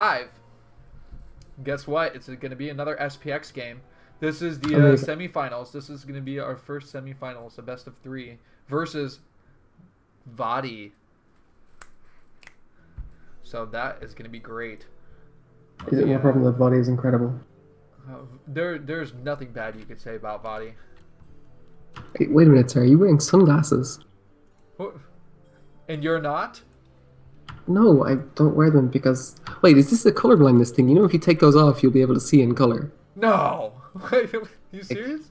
5. Guess what? It's going to be another SPX game. This is the Amazing. semifinals. This is going to be our first semifinals, a best of 3 versus vOddy. So that is going to be great. Is it more problem that vOddy is incredible? There's nothing bad you could say about vOddy. Hey, wait a minute, sir. Are you wearing sunglasses? And you're not? No, I don't wear them because... Wait, is this a color blindness thing? You know, if you take those off, you'll be able to see in color. No. You serious?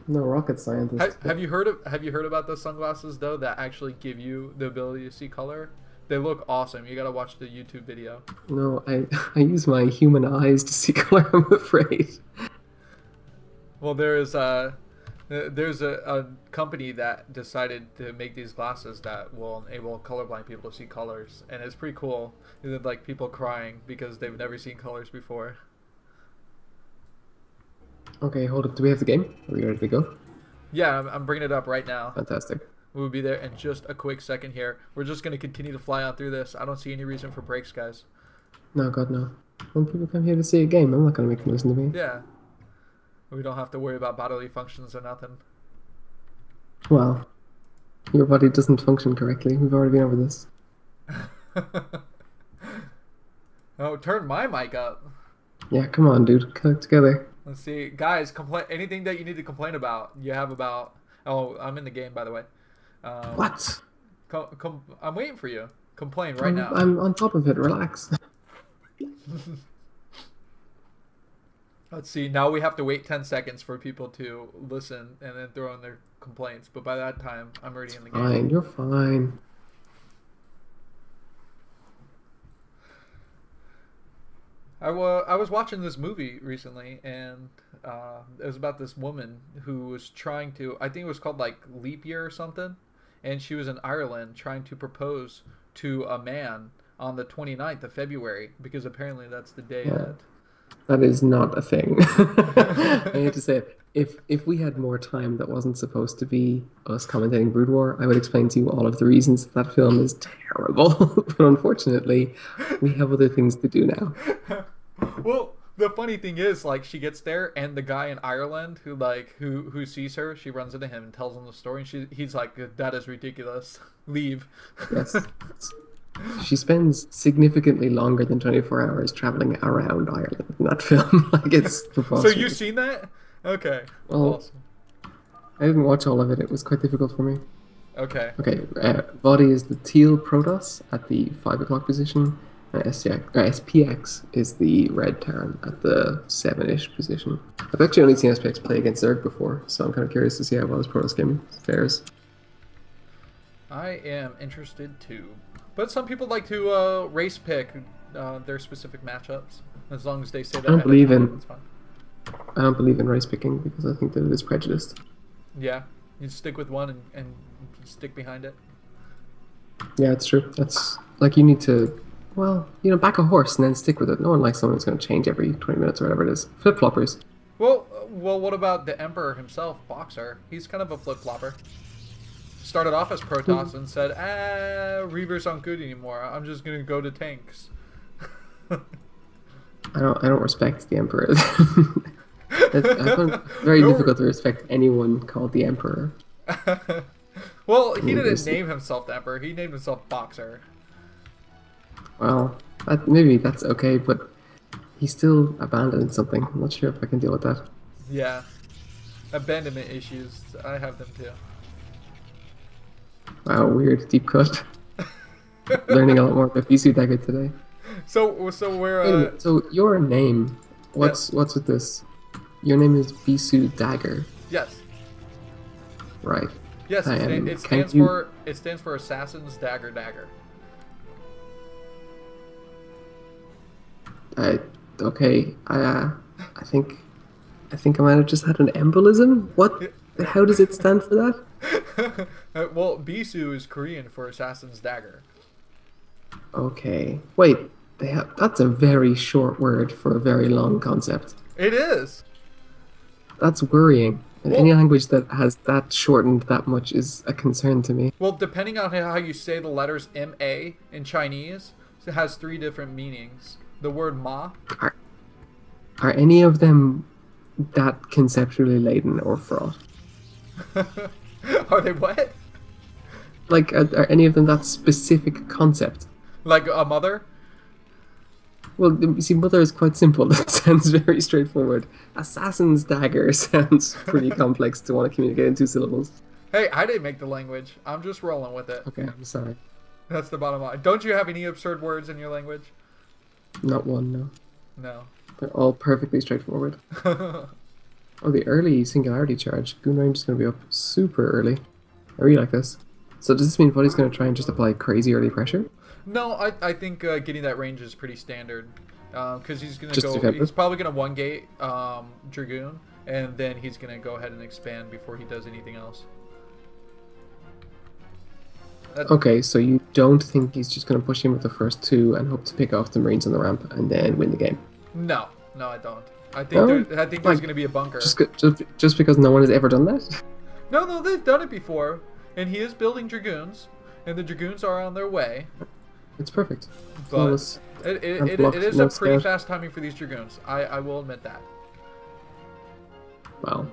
No rocket scientist. Have you heard about those sunglasses though that actually give you the ability to see color? They look awesome. You gotta watch the YouTube video. No, I use my human eyes to see color, I'm afraid. Well, there's a company that decided to make these glasses that will enable colorblind people to see colors, and it's pretty cool. It's like people crying because they've never seen colors before. Okay, hold up. Do we have the game? Are we ready to go? Yeah, I'm bringing it up right now. Fantastic. We'll be there in just a quick second here. We're just going to continue to fly on through this. I don't see any reason for breaks, guys. No, God, no. When people come here to see a game, I'm not going to make them listen to me. Yeah. We don't have to worry about bodily functions or nothing. Well, your body doesn't function correctly. We've already been over this. Oh, turn my mic up. Yeah, come on, dude. Cut it together. Let's see. Guys, complain anything that you need to complain about. You have about... Oh, I'm in the game, by the way. What? I'm waiting for you. Complain right now. I'm on top of it. Relax. Let's see. Now we have to wait 10 seconds for people to listen and then throw in their complaints. But by that time, I'm already in the game. Fine, you're fine. I was watching this movie recently, and it was about this woman who was trying to, I think it was called like Leap Year or something, and she was in Ireland trying to propose to a man on the 29th of February, because apparently that's the day Yeah, that is not a thing. I hate to say it. If we had more time that wasn't supposed to be us commentating Brood War, I would explain to you all of the reasons that film is terrible. But unfortunately, we have other things to do now. Well, the funny thing is, like, she gets there, and the guy in Ireland who sees her, she runs into him and tells him the story, and he's like, "That is ridiculous. Leave." Yes. She spends significantly longer than 24 hours traveling around Ireland in that film. Like, it's So you've preposterous. seen that? Okay. Well, Awesome. I didn't watch all of it. It was quite difficult for me. Okay. Okay, body is the teal Protoss at the 5 o'clock position. SPX is the red Terran at the 7-ish position. I've actually only seen SPX play against Zerg before, so I'm kind of curious to see how well his Protoss game fares. I am interested too. But some people like to race pick their specific matchups. As long as they say that I don't ahead of believe time, in it's fine. I don't believe in race picking because I think that it is prejudiced. Yeah. You stick with one and stick behind it. Yeah, it's true. That's like you need to, well, back a horse and then stick with it. No one likes someone who's going to change every 20 minutes or whatever it is. Flip-floppers. Well, what about the Emperor himself, Boxer? He's kind of a flip-flopper. Started off as Protoss and said, Reavers aren't good anymore. I'm just going to go to tanks. I don't respect the Emperor. I find it very difficult to respect anyone called the Emperor. Well, he didn't name himself the Emperor. He named himself Boxer. Well, maybe that's okay, but he still abandoned something. I'm not sure if I can deal with that. Yeah. Abandonment issues. I have them too. Wow, weird, deep cut. Learning a lot more about vSuit Dagger today. So we're Wait a minute, so your name, what's with this? Your name is vSuit Dagger, yes. right? Yes, it stands for Assassin's Dagger. Okay. I think I might have just had an embolism. What? How does it stand for that? Well, Bisu is Korean for Assassin's Dagger. Okay. Wait. That's a very short word for a very long concept. It is. That's worrying. And Well, any language that has that shortened that much is a concern to me. well, depending on how you say the letters MA in Chinese, it has 3 different meanings. The word ma. Are, are any of them that conceptually laden or fraught? Are they what? Like, are any of them that specific concept? Like a mother? Well, you see, mother is quite simple. That sounds very straightforward. Assassin's dagger sounds pretty complex to want to communicate in 2 syllables. Hey, I didn't make the language. I'm just rolling with it. Okay, I'm sorry. That's the bottom line. Don't you have any absurd words in your language? Not one, no. No. They're all perfectly straightforward. Oh, the early singularity charge. Goon range is going to be up super early. I really like this. So does this mean vOddy's going to try and just apply crazy early pressure? No, I think getting that range is pretty standard. Because he's going to Just go... He's probably going to one-gate Dragoon, and then he's going to go ahead and expand before he does anything else. Okay, so you don't think he's just going to push in with the first 2 and hope to pick off the Marines on the ramp and then win the game? No, I don't. I think there's going to be a bunker. Just because no one has ever done that? No, they've done it before, and he is building Dragoons, and the Dragoons are on their way. It's perfect. But it is a pretty fast timing for these Dragoons. I will admit that. Well,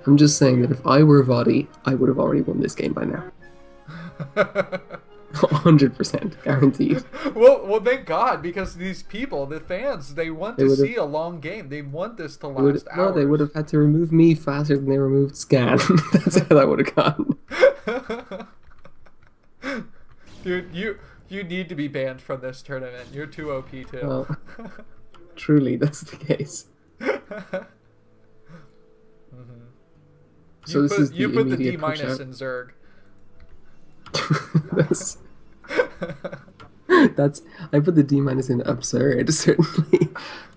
I'm just saying that if I were vOddy, I would have already won this game by now. 100% guaranteed. Well, thank God, because these people, the fans, they want to see a long game. They want this to last hours. No, they would have had to remove me faster than they removed Scan. That's how that would have gone. Dude, you need to be banned from this tournament. You're too OP too. Well, truly, that's the case. So you put the D- in Zerg. that's I put the D- in absurd, certainly.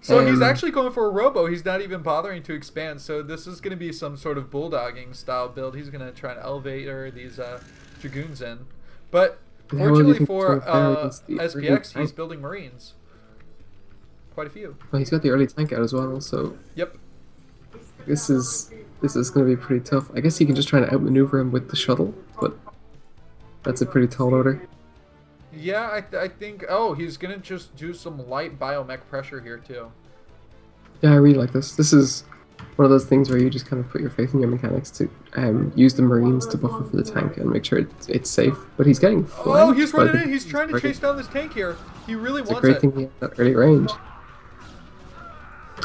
So he's actually going for a robo. He's not even bothering to expand. So this is going to be some sort of bulldogging style build. He's going to try and elevate these Dragoons in. But fortunately for SPX, he's building Marines. Quite a few. Well, he's got the early tank out as well. So yep. This is going to be pretty tough. I guess he can just try to outmaneuver him with the shuttle, but that's a pretty tall order. Yeah, I think... Oh, he's going to just do some light biomech pressure here, too. Yeah, I really like this. This is one of those things where you just kind of put your faith in your mechanics to use the Marines to buffer for the tank and make sure it's safe. But he's getting flanked. Oh, he's running in! He's trying to chase down this tank here. He really wants it. It's a great thing he has that early range.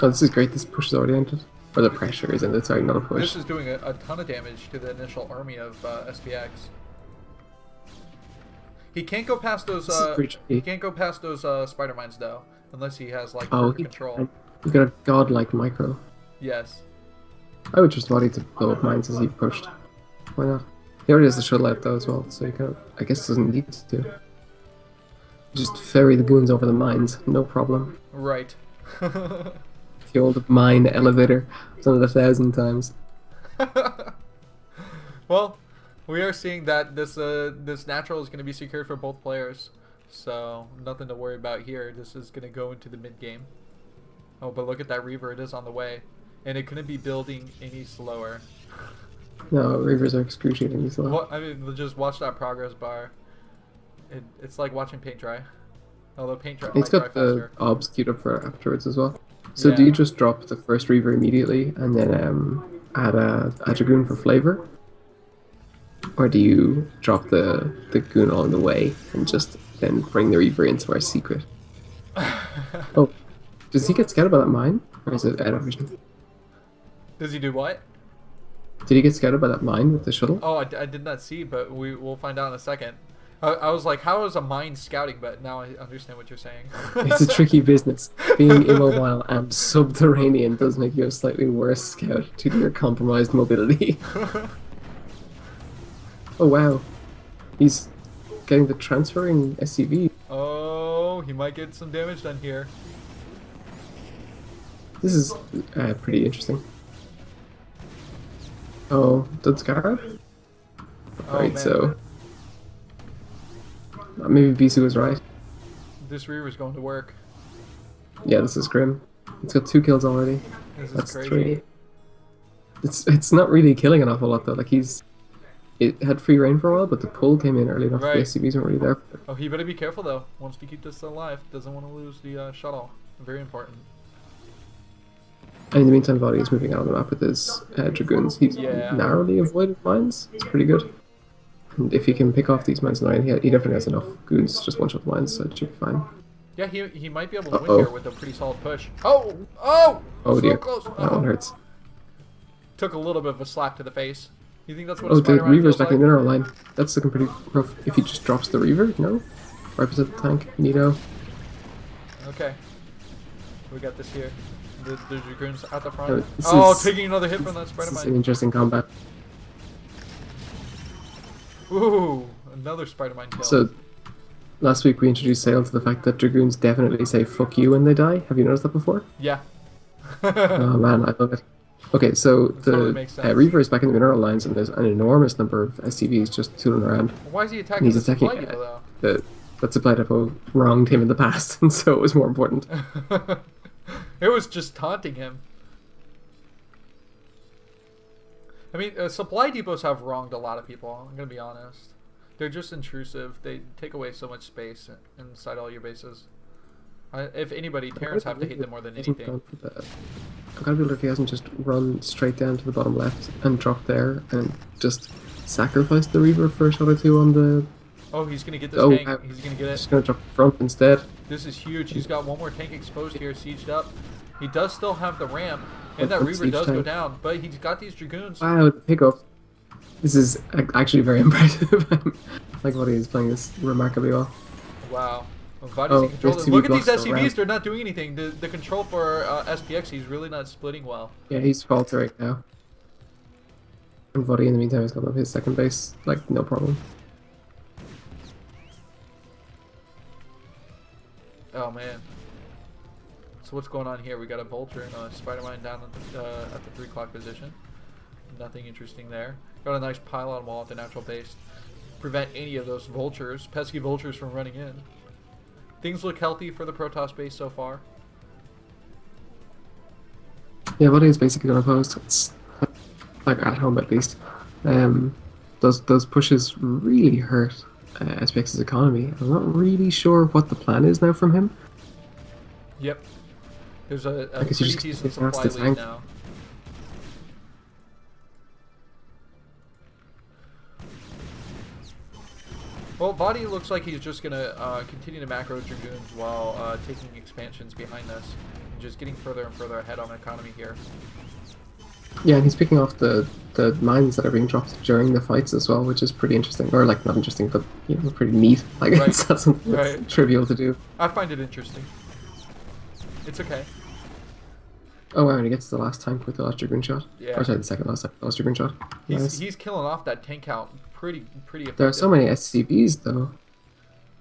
Oh, this is great. This push is already ended. Or the pressure is ended, sorry, not a push. This is doing a ton of damage to the initial army of SPX. He can't go past those. He can't go past those spider mines though, unless he has like perfect control. You got a godlike micro. Yes. I would just want to blow up mines as he pushed. Why not? He already has the shuttle out though as well, so he kind of, I guess, doesn't need to. Just ferry the goons over the mines, no problem. Right. The old mine elevator. I've done it 1,000 times. Well, we are seeing that this natural is going to be secured for both players, so nothing to worry about here. This is going to go into the mid game. Oh, but look at that Reaver. It is on the way, and it couldn't be building any slower. No, Reavers are excruciatingly slow. Well, I mean, just watch that progress bar. It's like watching paint dry. Although paint dry. It's got the obs queued up for afterwards as well. So do you just drop the first Reaver immediately and then add a Dragoon for flavor? Or do you drop the Goon along the way and just then bring the Reaver into our secret? Oh, does he get scouted by that mine? Or is it out of vision? Does he do what? Did he get scouted by that mine with the shuttle? Oh, I did not see, but we'll find out in a second. I was like, how is a mine scouting? But now I understand what you're saying. It's a tricky business. Being immobile and subterranean does make you a slightly worse scout due to your compromised mobility. Oh wow. He's getting the transferring SCV. Oh, he might get some damage done here. This is pretty interesting. Oh, Dud Scarab? Right, so... maybe Bisu was right. This Reaver's going to work. Yeah, this is grim. It's got 2 kills already. This is That's crazy. 3. It's not really killing an awful lot though. Like he's it had free reign for a while, but the pull came in early enough that the Right. SCVs weren't really there. Oh, he better be careful though. Wants to keep this alive. Doesn't want to lose the shuttle. Very important. And in the meantime, vOddy is moving out of the map with his Dragoons. He's Yeah. narrowly avoided mines. It's pretty good. And if he can pick off these mines now, he definitely has enough goons to just one-shot the mines, so it should be fine. Yeah, he might be able to win Uh-oh. here with a pretty solid push. Oh! Oh! Oh So dear, close. that one hurts. Took a little bit of a slap to the face. You think that's what Oh, a the Spider-Man Reaver's feels back like? in the mineral line. That's looking pretty rough. If he just drops the Reaver, no? Right beside the tank, Nito. Okay. We got this here. The Dragoons at the front. No, this Oh, is- taking another hit from that This is Spider-Man. an interesting combat. Ooh, another Spider-Man kill. So, last week we introduced Sale to the fact that Dragoons definitely say fuck you when they die. Have you noticed that before? Yeah. Oh man, I love it. Okay, so Totally the makes sense. Reaver is back in the mineral lines, and there's an enormous number of SCVs just tooling around. Why is he And attacking he's the attacking supply depot, though? that supply depot wronged him in the past, and so it was more important. It was just taunting him. I mean, supply depots have wronged a lot of people, I'm going to be honest. They're just intrusive. They take away so much space inside all your bases. If anybody, Terrans have to hate them more than anything. I've got to be if he hasn't just run straight down to the bottom left and dropped there and just sacrificed the Reaver for a shot or two on the... Oh, he's going to get this Oh, tank. He's going to get it. Just going to drop the front instead. This is huge. He's got one more tank exposed here, sieged up. He does still have the ramp, and What that Reaver siege does go tank? down, but he's got these Dragoons. Wow, the pickup. This is actually very impressive. Like vOddy is playing this remarkably well. Wow. Well, vOddy's Oh, in control. SCV Look at these blocks the SCVs. ramp. They're not doing anything. The control for SPX, he's really not splitting well. Yeah, he's faltering now. And vOddy in the meantime has got up his second base, like, no problem. Oh, man. So what's going on here? We got a Vulture and a Spider-Man down at the 3 o'clock position. Nothing interesting there. Got a nice pylon wall at the natural base. Prevent any of those Vultures, pesky Vultures, from running in. Things look healthy for the Protoss base so far. Yeah, vOddy is basically unopposed. It's like at home at least. Those pushes really hurt SPX's economy. I'm not really sure what the plan is now from him. Yep. There's a I guess you pretty just decent get past supply the lead tank. now. Well, vOddy looks like he's just going to continue to macro Dragoons while taking expansions behind us. And just getting further and further ahead on economy here. Yeah, and he's picking off the mines that are being dropped during the fights as well, which is pretty interesting. Or, like, not interesting, but, you know, pretty neat. Like, Right. it's not something that's Right. trivial to do. I find it interesting. It's okay. Oh, wow, and he gets the last tank with the last Dragoon shot. Yeah. Or, sorry, the second last Dragoon shot. Nice. He's killing off that tank count pretty effective. There are so many SCVs, though.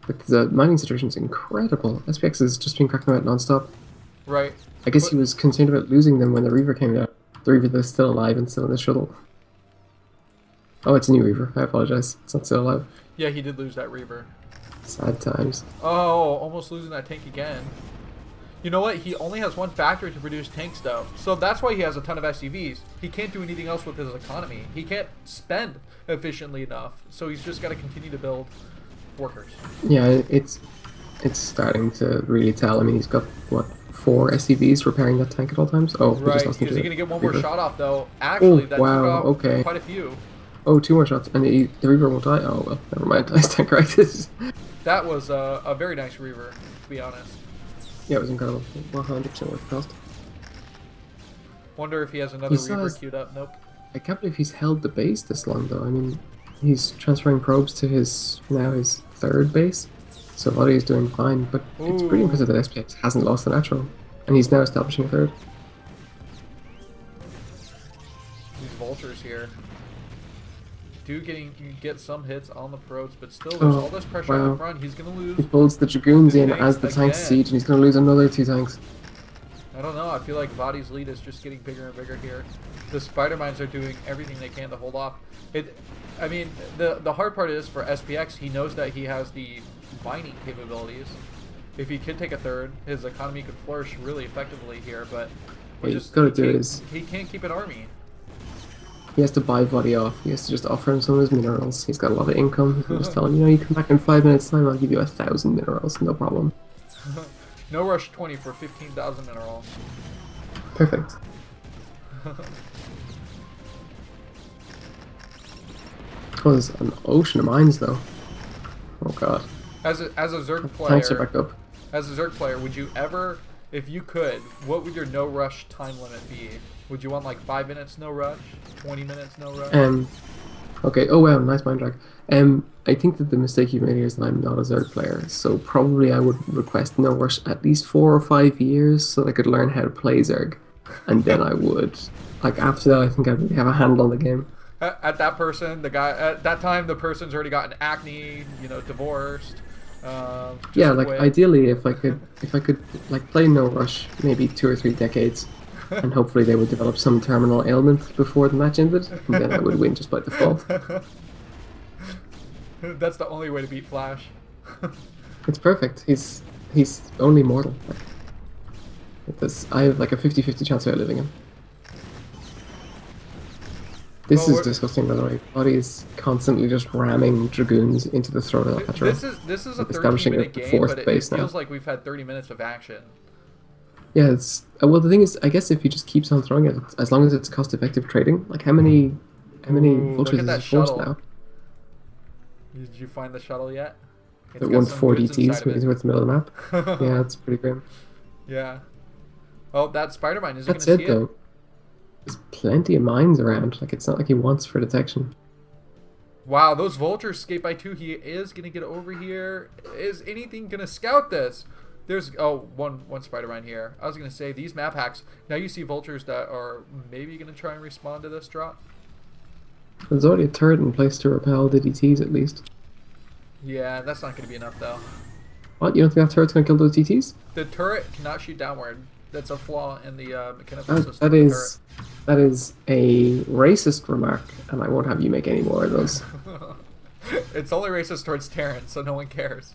Like, the mining situation is incredible. SPX has just been cracking them out non-stop. Right. I guess he was concerned about losing them when the Reaver came out. The Reaver that's still alive and still in the shuttle. Oh, it's a new Reaver. I apologize. It's not still alive. Yeah, he did lose that Reaver. Sad times. Oh, almost losing that tank again. You know what? He only has one factory to produce tanks, though. So that's why he has a ton of SCVs. He can't do anything else with his economy. He can't spend efficiently enough. So he's just got to continue to build workers. Yeah, it's starting to really tell. I mean, he's got, what, 4 SCVs repairing that tank at all times? Oh, we Right. just lost him Is to he going to get one more Reaver. shot off, though? Actually, Oh, that wow, took off okay. quite a few. Oh, 2 more shots, and the Reaver won't die? Oh, well, never mind. I stand corrected. That was a very nice Reaver, to be honest. Yeah, it was incredible. 100% worth the cost. Wonder if he has another He still Reaver has- queued up. Nope. I can't believe he's held the base this long, though. I mean, he's transferring probes to his 3rd base, so vOddy is doing fine, but it's pretty Ooh. impressive that SPX hasn't lost the natural, and he's now establishing a 3rd. These Vultures here do get some hits on the probes, but still there's Oh, all this pressure on the wow. front. He's going to lose. He pulls the Dragoons in Tanks as the tanks again. siege, and he's going to lose another 2 tanks. I don't know. I feel like vOddy's lead is just getting bigger and bigger here. The Spider-Mines are doing everything they can to hold off. I mean, the hard part is for SPX, he knows that he has the mining capabilities. If he could take a 3rd, his economy could flourish really effectively here, but What he's got to do is... he can't keep an army. He has to buy vOddy off. He has to just offer him some of his minerals. He's got a lot of income. He can just tell him, you come back in 5 minutes time, I'll give you 1,000 minerals, no problem. No rush 20 for 15,000 minerals. Perfect. Oh, there's an ocean of mines though. Oh god. As a Zerg Tanks are player, back up. as a Zerg player, would you ever, if you could, what would your no rush time limit be? Would you want like 5 minutes no rush, 20 minutes no rush? Okay. Oh wow, nice mind drag. I think that the mistake you made here is that I'm not a Zerg player, so probably I would request no rush at least 4 or 5 years so that I could learn how to play Zerg, and then I would. Like after that, I think I really have a handle on the game. At that person, the guy at that time, the person's already gotten acne, divorced. Yeah, Just like quit. ideally, if I could like play no rush, maybe 2 or 3 decades, and hopefully they would develop some terminal ailment before the match ended, and then I would win just by default. That's the only way to beat Flash. It's perfect. He's only mortal. I have like a 50-50 chance of outliving him. This Well, is disgusting, by the way. vOddy is constantly just ramming dragoons into the throat of the Petra. This is a Establishing 13-minute the game, fourth but it base feels now. like we've had 30 minutes of action. Yeah, it's well. The thing is, I guess if he just keeps on throwing it, as long as it's cost-effective trading, like how many Ooh, look vultures at is that he forced shuttle. now? Did you find the shuttle yet? It's That got won some 4 goods DTs inside when he's of worth the middle of the map. it. Yeah, it's pretty grim. Yeah. Oh, that spider mine. Is he That gonna see said, though, there's plenty of mines around. Like it's not like he wants for detection. Wow, those vultures escape by 2. He is gonna get over here. Is anything gonna scout this? There's one spider mine here. I was gonna say these map hacks. Now you see vultures that are maybe gonna try and respond to this drop. There's already a turret in place to repel the DTs at least. Yeah, that's not gonna be enough though. What? You don't think that turret's gonna kill those DTs? The turret cannot shoot downward. That's a flaw in the mechanical system. That of the is a racist remark, and I won't have you make any more of those. turret. It's only racist towards Terran, so no one cares.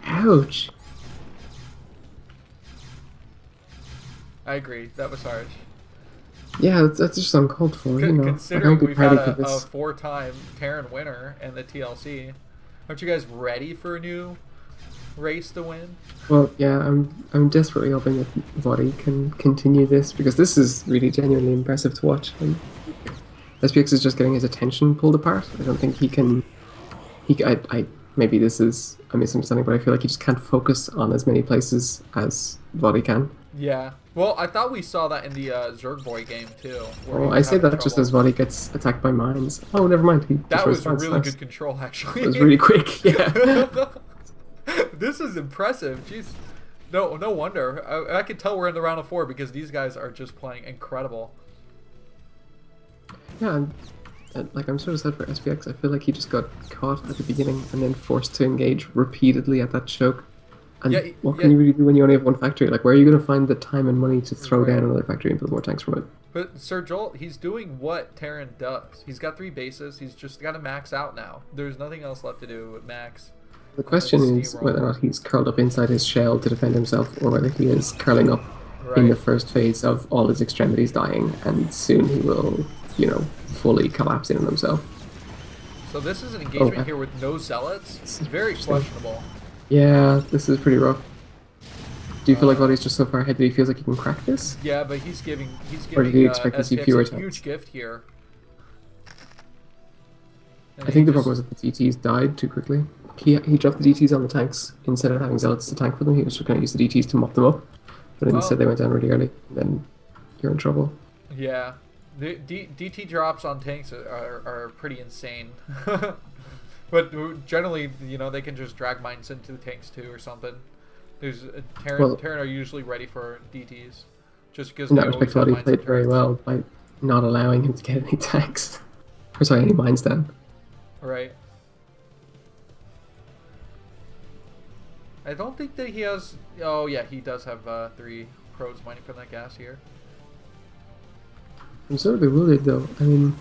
Ouch. I agree. That was harsh. Yeah, that's just uncalled for, Like, I Considering don't be we've party had for a this. 4-time Terran winner in the TLC, aren't you guys ready for a new race to win? Well, yeah, I'm desperately hoping that vOddy can continue this because this is really genuinely impressive to watch. And SPX is just getting his attention pulled apart. I don't think he can. Maybe this is a misunderstanding, but I feel like he just can't focus on as many places as vOddy can. Yeah. Well, I thought we saw that in the Zerg Boy game too. Where he Oh, was I say having that just trouble. as vOddy gets attacked by mines. Oh, never mind. He That was destroys really plants. good control, actually. It was really quick. Yeah. This is impressive. Jeez. No wonder. I can tell we're in the round of 4 because these guys are just playing incredible. Yeah, I'm sort of sad for SPX. I feel like he just got caught at the beginning and then forced to engage repeatedly at that choke. And Yeah, what can you really do when you only have one factory? Like, where are you going to find the time and money to throw Right. down another factory and build more tanks from it? But Sir Joel, he's doing what Terran does. He's got 3 bases. He's just got to max out now. There's nothing else left to do with max. The question is steamroll. whether or not he's curled up inside his shell to defend himself, or whether he is curling up in the Right. first phase of all his extremities dying, and soon he will, fully collapse in on himself. So this is an engagement Okay. here with no zealots. It's very Interesting. questionable. Yeah, this is pretty rough. Do you feel like vOddy's just so far ahead that he feels like he can crack this? Yeah, but he's giving Or did he expect to see SPX fewer a attacks? huge gift here. And I think the he problem was that the DTs died too quickly. He dropped the DTs on the tanks instead of having zealots to tank for them. He was just going to use the DTs to mop them up, but instead they went down really early. And then you're in trouble. Yeah, the DT drops on tanks are pretty insane. But generally, they can just drag mines into the tanks too or something. There's Terran are usually ready for DTs, just because In they that always respect, have vOddy mines played and very turrets. well by not allowing him to get any tanks. Or sorry, any mines down. Right. I don't think that he has. Oh yeah, he does have 3 pros mining from that gas here. I'm sort of bewildered though. I mean,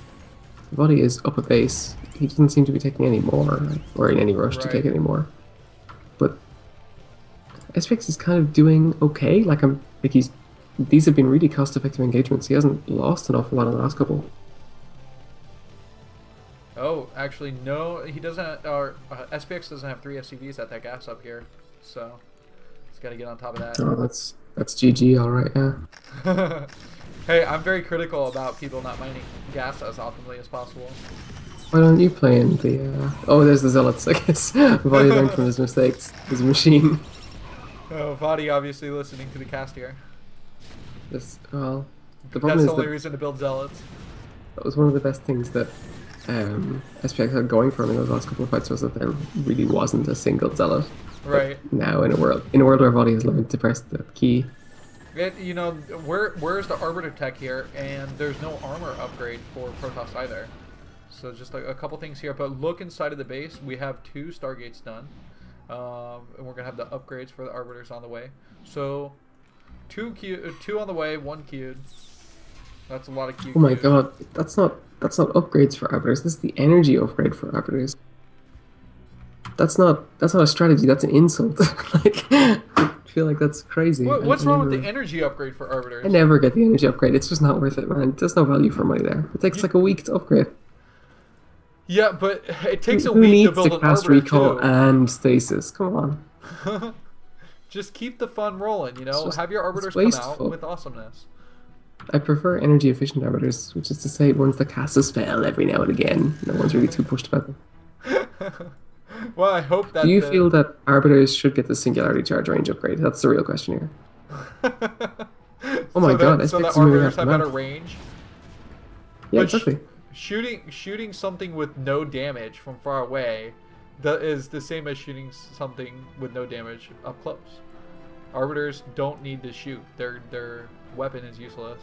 vOddy is up a base. He doesn't seem to be taking any more, or in any rush to Right. take any more. But SPX is kind of doing okay. These have been really cost-effective engagements. He hasn't lost an awful lot in the last couple. Oh, actually, no, he doesn't. Or SPX doesn't have 3 SCVs at that gas up here, so he's got to get on top of that. Oh, that's GG, all right, yeah. Hey, I'm very critical about people not mining gas as optimally as possible. Why don't you play in the? Oh, there's the zealots. I guess vOddy learned from his mistakes. His machine. Oh, vOddy obviously listening to the cast here. This well, the problem That's is the only that reason to build zealots. that was one of the best things that SPX had going for him in those last couple of fights was that there really wasn't a single zealot. Right. But now in a world where vOddy has learned to press the key. You know, where's the Arbiter tech here? And there's no armor upgrade for Protoss either. So just a couple things here. But look inside of the base. We have 2 Stargates done. And we're going to have the upgrades for the Arbiters on the way. So, 2 on the way, 1 queued. That's a lot of queued. Oh my god, that's not upgrades for arbiters. This is the energy upgrade for arbiters. That's not a strategy. That's an insult. Like, I feel like that's crazy. What's wrong with the energy upgrade for Arbiters? I never get the energy upgrade. It's just not worth it, man. There's no value for money there. It takes like a week to upgrade. Yeah, but it takes a Who week needs to build to an cast Arbiter recall too. and stasis? Come on. Just keep the fun rolling, you know? Just- Have your it's Arbiters come out wasteful. with awesomeness. I prefer energy efficient arbiters, which is to say ones that cast a spell every now and again. No one's really too pushed about them. Well, I hope that. Do you feel that arbiters should get the singularity charge range upgrade? That's the real question here. Oh my god, so SPX that is moving Arbiters up the have map. better range. Yeah, But exactly. Shooting something with no damage from far away that is the same as shooting something with no damage up close. Arbiters don't need to shoot. Their weapon is useless.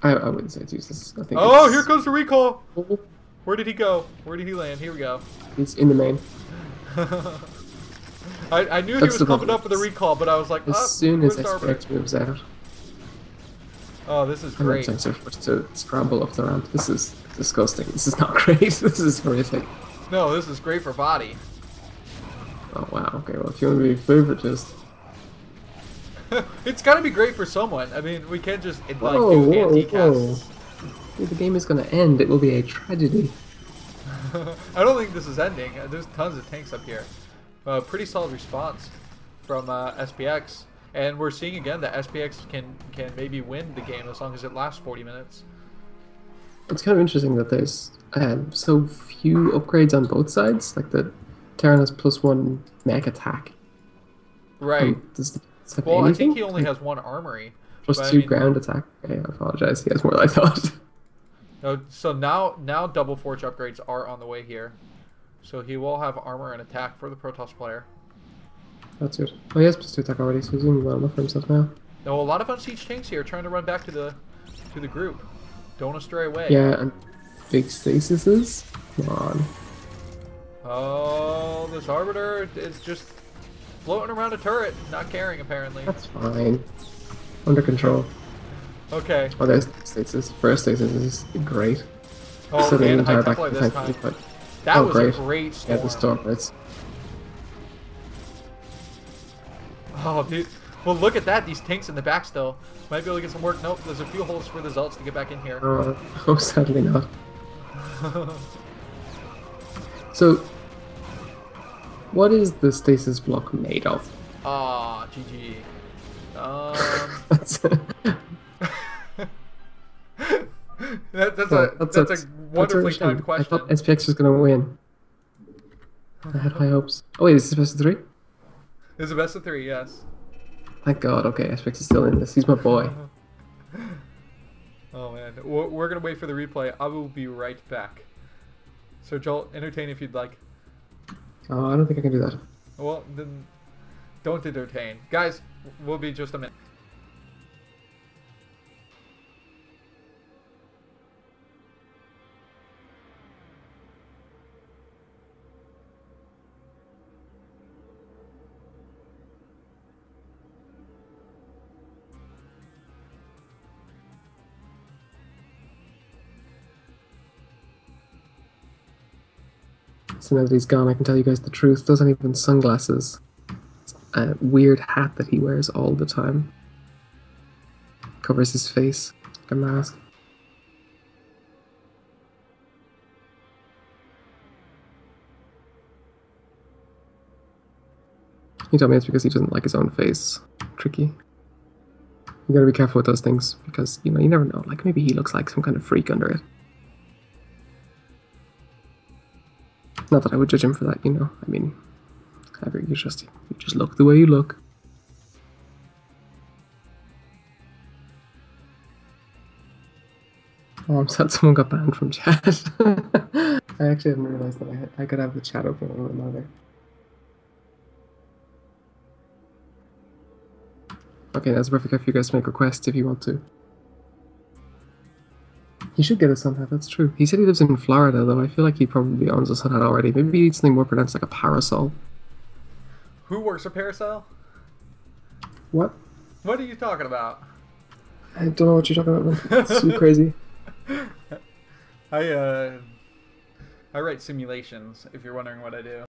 I wouldn't say it's useless. I think Oh, it's, here comes the recall! Where did he go? Where did he land? Here we go. it's in the main. I knew he That's was the coming problem. up for the recall, but I was like, As soon as where's the Arbiter? SPX moves out, Oh, this is I'm not great. so forced to scramble up the ramp. This is disgusting. This is not great. This is horrific. No, this is great for vOddy. Oh wow. Okay. Well, if you want to be favoritist. It's gotta be great for someone. I mean, we can't just like Whoa, do whoa, anti-casts. whoa. The game is going to end. It will be a tragedy. I don't think this is ending. There's tons of tanks up here. Pretty solid response from SPX. And we're seeing again that SPX can maybe win the game as long as it lasts 40 minutes. It's kind of interesting that there's so few upgrades on both sides. Like the Terran has +1 mech attack. Right. Does have Well, I anything? think he only has 1 armory. Plus but I 2 mean- ground attack. Okay, I apologize. He has more than I thought. No, so now double forge upgrades are on the way here. So he will have armor and attack for the Protoss player. That's good. Oh, he has +2 attack already, so he's doing well enough for himself now. No, a lot of unsieged tanks here trying to run back to the group. Don't want to stray away. Yeah, and big stasises. Come on. Oh, this Arbiter is just floating around a turret, not caring apparently. That's fine. Under control. Okay. Oh, there's stasis. First stasis is great. Oh, So the and entire high back template this time. but That oh, was great. a great storm. yeah, the storm. It's Oh, dude. Well, look at that. These tanks in the back still. Might be able to get some work. Nope, there's a few holes for the Zelts to get back in here. oh, sadly not. So, what is the stasis block made of? Ah, GG. That's, That's a wonderfully shame. timed question. I thought SPX was going to win. I had high hopes. Oh wait, is this best of 3? It's a best of 3, yes. Thank God. Okay, SPX is still in this. He's my boy. Oh man, we're gonna wait for the replay. I will be right back. So Joel, entertain if you'd like. Oh, I don't think I can do that. Well, then don't entertain, guys. We'll be just a minute. So now that he's gone, I can tell you guys the truth. Those aren't even sunglasses. It's a weird hat that he wears all the time. Covers his face like a mask. He told me it's because he doesn't like his own face. Tricky. You gotta be careful with those things because, you know, you never know. Like, maybe he looks like some kind of freak under it. Not that I would judge him for that, you know. I mean, you just look the way you look. Oh, I'm sad someone got banned from chat. I actually haven't realized that I could have the chat open on another. Okay, that's perfect if you guys make requests if you want to. He should get a sun hat, that's true. He said he lives in Florida, though. I feel like he probably owns a sun hat already. Maybe he needs something more pronounced, like a parasol. Who works for Parasol? What? What are you talking about? I don't know what you're talking about, man. It's too crazy. I write simulations, if you're wondering what I do.